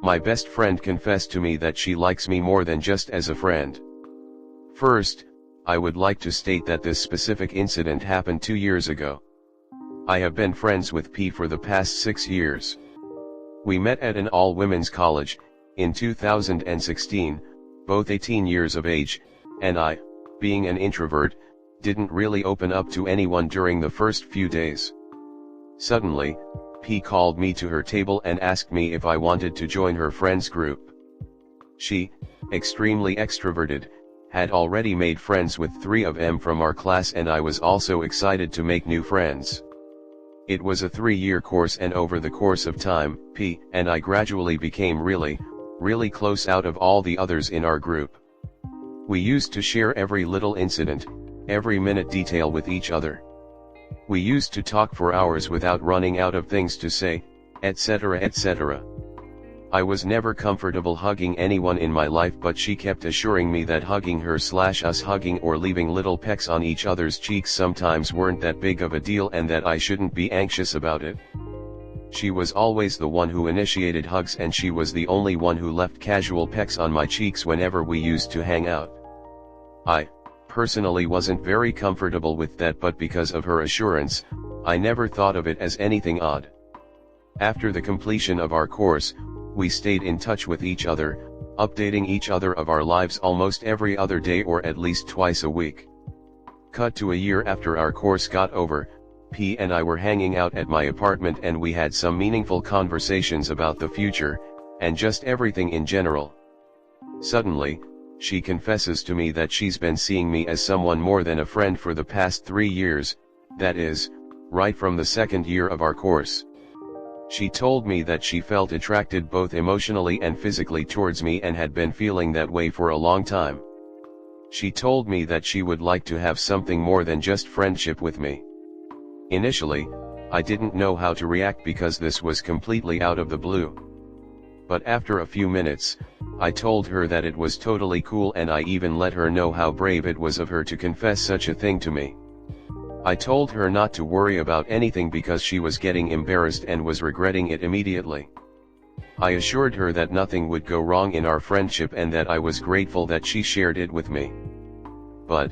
My best friend confessed to me that she likes me more than just as a friend. First, I would like to state that this specific incident happened 2 years ago. I have been friends with P for the past 6 years. We met at an all-women's college, in 2016, both 18 years of age, and I, being an introvert, didn't really open up to anyone during the first few days. Suddenly, P called me to her table and asked me if I wanted to join her friends group. She, extremely extroverted, had already made friends with 3 of them from our class, and I was also excited to make new friends. It was a 3-year course, and over the course of time, P and I gradually became really close out of all the others in our group. We used to share every little incident, every minute detail with each other. We used to talk for hours without running out of things to say, etc. etc. I was never comfortable hugging anyone in my life, but she kept assuring me that hugging her/us hugging or leaving little pecks on each other's cheeks sometimes weren't that big of a deal and that I shouldn't be anxious about it. She was always the one who initiated hugs, and she was the only one who left casual pecks on my cheeks whenever we used to hang out. I, personally, wasn't very comfortable with that, but because of her assurance, I never thought of it as anything odd. After the completion of our course, we stayed in touch with each other, updating each other of our lives almost every other day or at least twice a week. Cut to a year after our course got over, P and I were hanging out at my apartment, and we had some meaningful conversations about the future, and just everything in general. Suddenly, she confesses to me that she's been seeing me as someone more than a friend for the past 3 years, that is, right from the 2nd year of our course. She told me that she felt attracted both emotionally and physically towards me and had been feeling that way for a long time. She told me that she would like to have something more than just friendship with me. Initially, I didn't know how to react because this was completely out of the blue. But after a few minutes, I told her that it was totally cool, and I even let her know how brave it was of her to confess such a thing to me. I told her not to worry about anything because she was getting embarrassed and was regretting it immediately. I assured her that nothing would go wrong in our friendship and that I was grateful that she shared it with me. But,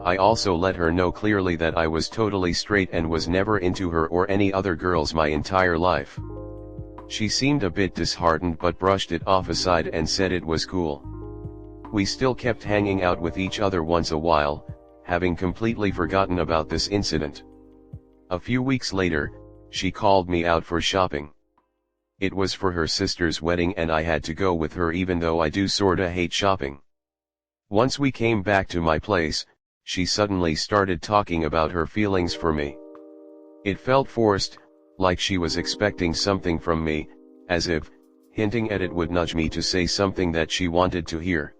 I also let her know clearly that I was totally straight and was never into her or any other girls my entire life. She seemed a bit disheartened but brushed it off aside and said it was cool. We still kept hanging out with each other once a while, having completely forgotten about this incident. A few weeks later, she called me out for shopping. It was for her sister's wedding and I had to go with her, even though I do sorta hate shopping. Once we came back to my place, she suddenly started talking about her feelings for me. It felt forced, like she was expecting something from me, as if, hinting at it would nudge me to say something that she wanted to hear.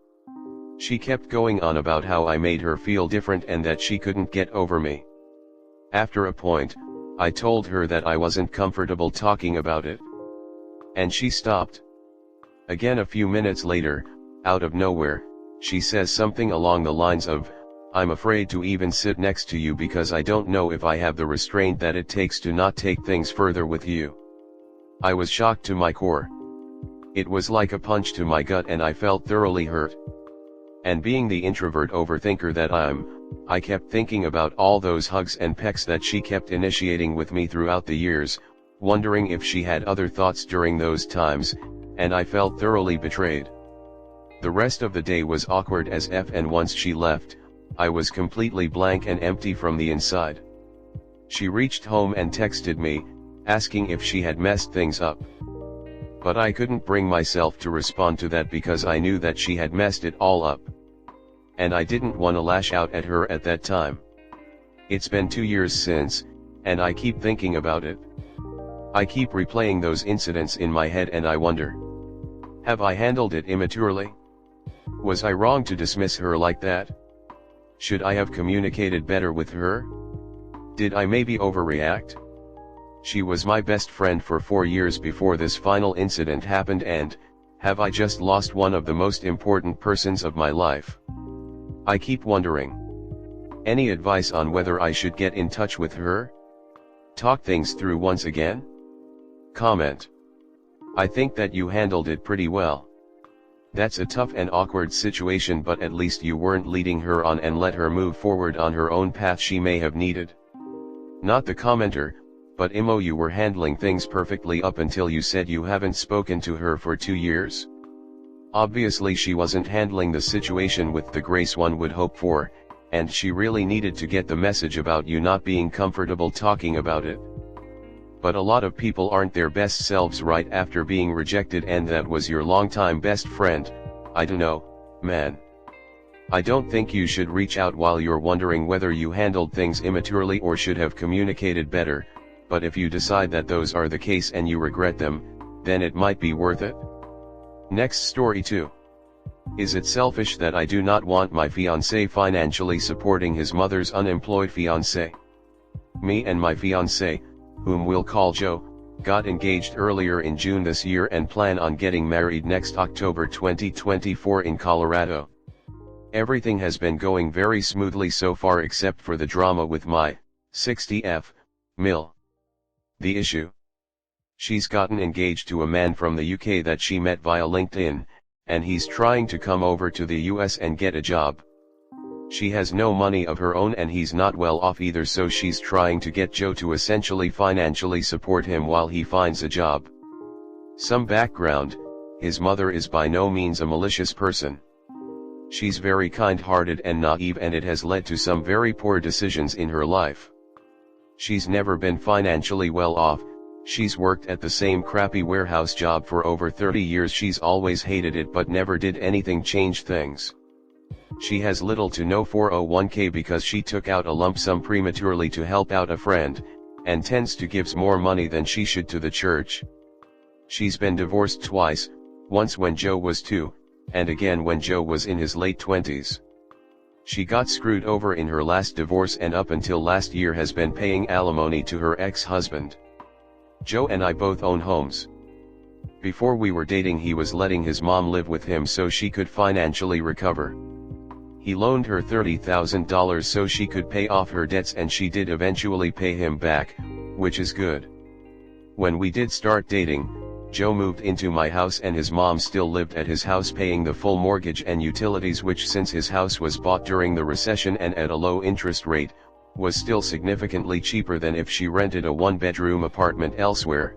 She kept going on about how I made her feel different and that she couldn't get over me. After a point, I told her that I wasn't comfortable talking about it. And she stopped. Again a few minutes later, out of nowhere, she says something along the lines of, "I'm afraid to even sit next to you because I don't know if I have the restraint that it takes to not take things further with you." I was shocked to my core. It was like a punch to my gut and I felt thoroughly hurt. And being the introvert overthinker that I kept thinking about all those hugs and pecks that she kept initiating with me throughout the years, wondering if she had other thoughts during those times, and I felt thoroughly betrayed. The rest of the day was awkward as F, and once she left, I was completely blank and empty from the inside. She reached home and texted me, asking if she had messed things up. But I couldn't bring myself to respond to that because I knew that she had messed it all up. And I didn't want to lash out at her at that time. It's been 2 years since, and I keep thinking about it. I keep replaying those incidents in my head and I wonder, have I handled it immaturely? Was I wrong to dismiss her like that? Should I have communicated better with her? Did I maybe overreact? She was my best friend for 4 years before this final incident happened, and, have I just lost one of the most important persons of my life? I keep wondering. Any advice on whether I should get in touch with her? Talk things through once again? Comment. I think that you handled it pretty well. That's a tough and awkward situation, but at least you weren't leading her on and let her move forward on her own path she may have needed. Not the commenter, but Imo, you were handling things perfectly up until you said you haven't spoken to her for 2 years. Obviously she wasn't handling the situation with the grace one would hope for, and she really needed to get the message about you not being comfortable talking about it. But a lot of people aren't their best selves right after being rejected, and that was your longtime best friend. I dunno, man. I don't think you should reach out while you're wondering whether you handled things immaturely or should have communicated better, but if you decide that those are the case and you regret them, then it might be worth it. Next story 2. Is it selfish that I do not want my fiancé financially supporting his mother's unemployed fiancé? Me and my fiancé, whom we'll call Joe, got engaged earlier in June this year and plan on getting married next October 2024 in Colorado. Everything has been going very smoothly so far except for the drama with my 60F mil. The issue? She's gotten engaged to a man from the UK that she met via LinkedIn, and he's trying to come over to the US and get a job. She has no money of her own and he's not well off either, so she's trying to get Joe to essentially financially support him while he finds a job. Some background: his mother is by no means a malicious person. She's very kind-hearted and naive, and it has led to some very poor decisions in her life. She's never been financially well off. She's worked at the same crappy warehouse job for over 30 years. She's always hated it but never did anything change things. She has little to no 401k because she took out a lump sum prematurely to help out a friend, and tends to give more money than she should to the church. She's been divorced twice, once when Joe was 2, and again when Joe was in his late 20s. She got screwed over in her last divorce and up until last year has been paying alimony to her ex-husband. Joe and I both own homes. Before we were dating, he was letting his mom live with him so she could financially recover. He loaned her $30,000 so she could pay off her debts, and she did eventually pay him back, which is good. When we did start dating, Joe moved into my house and his mom still lived at his house paying the full mortgage and utilities, which, since his house was bought during the recession and at a low interest rate, was still significantly cheaper than if she rented a one-bedroom apartment elsewhere.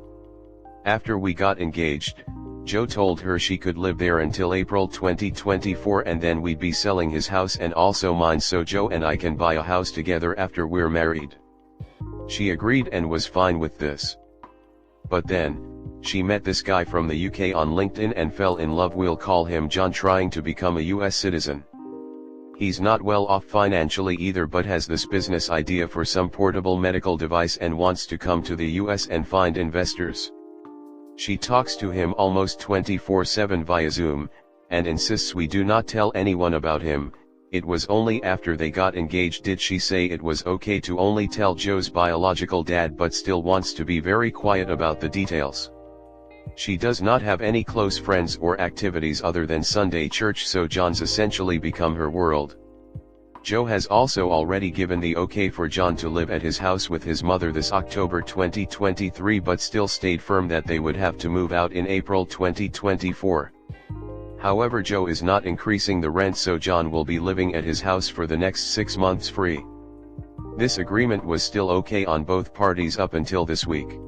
After we got engaged, Joe told her she could live there until April 2024 and then we'd be selling his house and also mine so Joe and I can buy a house together after we're married. She agreed and was fine with this. But then, she met this guy from the UK on LinkedIn and fell in love. We'll call him John, trying to become a US citizen. He's not well off financially either, but has this business idea for some portable medical device and wants to come to the US and find investors. She talks to him almost 24/7 via Zoom, and insists we do not tell anyone about him. It was only after they got engaged did she say it was okay to only tell Joe's biological dad, but still wants to be very quiet about the details. She does not have any close friends or activities other than Sunday church, so John's essentially become her world. Joe has also already given the okay for John to live at his house with his mother this October 2023, but still stayed firm that they would have to move out in April 2024. However, Joe is not increasing the rent, so John will be living at his house for the next 6 months free. This agreement was still okay on both parties up until this week.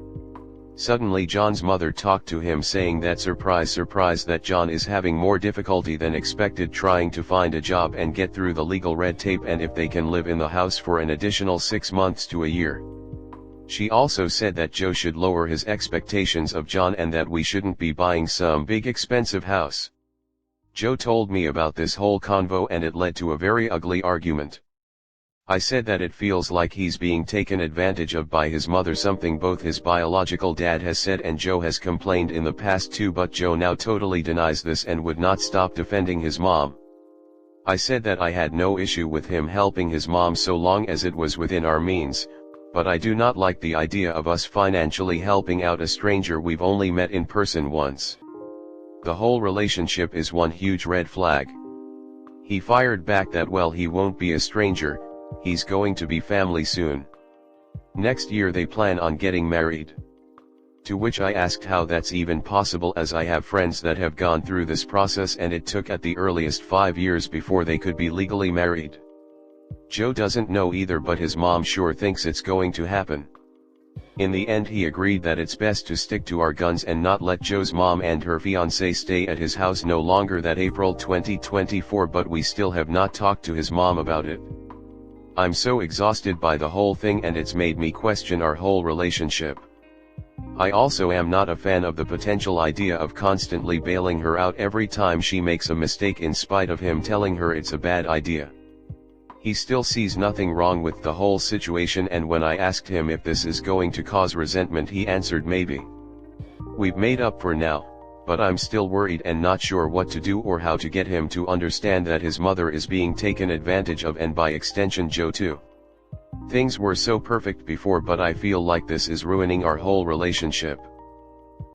Suddenly John's mother talked to him saying that surprise surprise that John is having more difficulty than expected trying to find a job and get through the legal red tape, and if they can live in the house for an additional 6 months to a year. She also said that Joe should lower his expectations of John and that we shouldn't be buying some big expensive house. Joe told me about this whole convo and it led to a very ugly argument. I said that it feels like he's being taken advantage of by his mother, something both his biological dad has said and Joe has complained in the past too, but Joe now totally denies this and would not stop defending his mom. I said that I had no issue with him helping his mom so long as it was within our means, but I do not like the idea of us financially helping out a stranger we've only met in person once. The whole relationship is one huge red flag. He fired back that well, he won't be a stranger, he's going to be family soon. Next year they plan on getting married. To which I asked how that's even possible, as I have friends that have gone through this process and it took at the earliest 5 years before they could be legally married. Joe doesn't know either, but his mom sure thinks it's going to happen. In the end he agreed that it's best to stick to our guns and not let Joe's mom and her fiancé stay at his house no longer that April 2024, but we still have not talked to his mom about it. I'm so exhausted by the whole thing and it's made me question our whole relationship. I also am not a fan of the potential idea of constantly bailing her out every time she makes a mistake in spite of him telling her it's a bad idea. He still sees nothing wrong with the whole situation, and when I asked him if this is going to cause resentment he answered maybe. We've made up for now, but I'm still worried and not sure what to do or how to get him to understand that his mother is being taken advantage of, and by extension Joe too. Things were so perfect before, but I feel like this is ruining our whole relationship.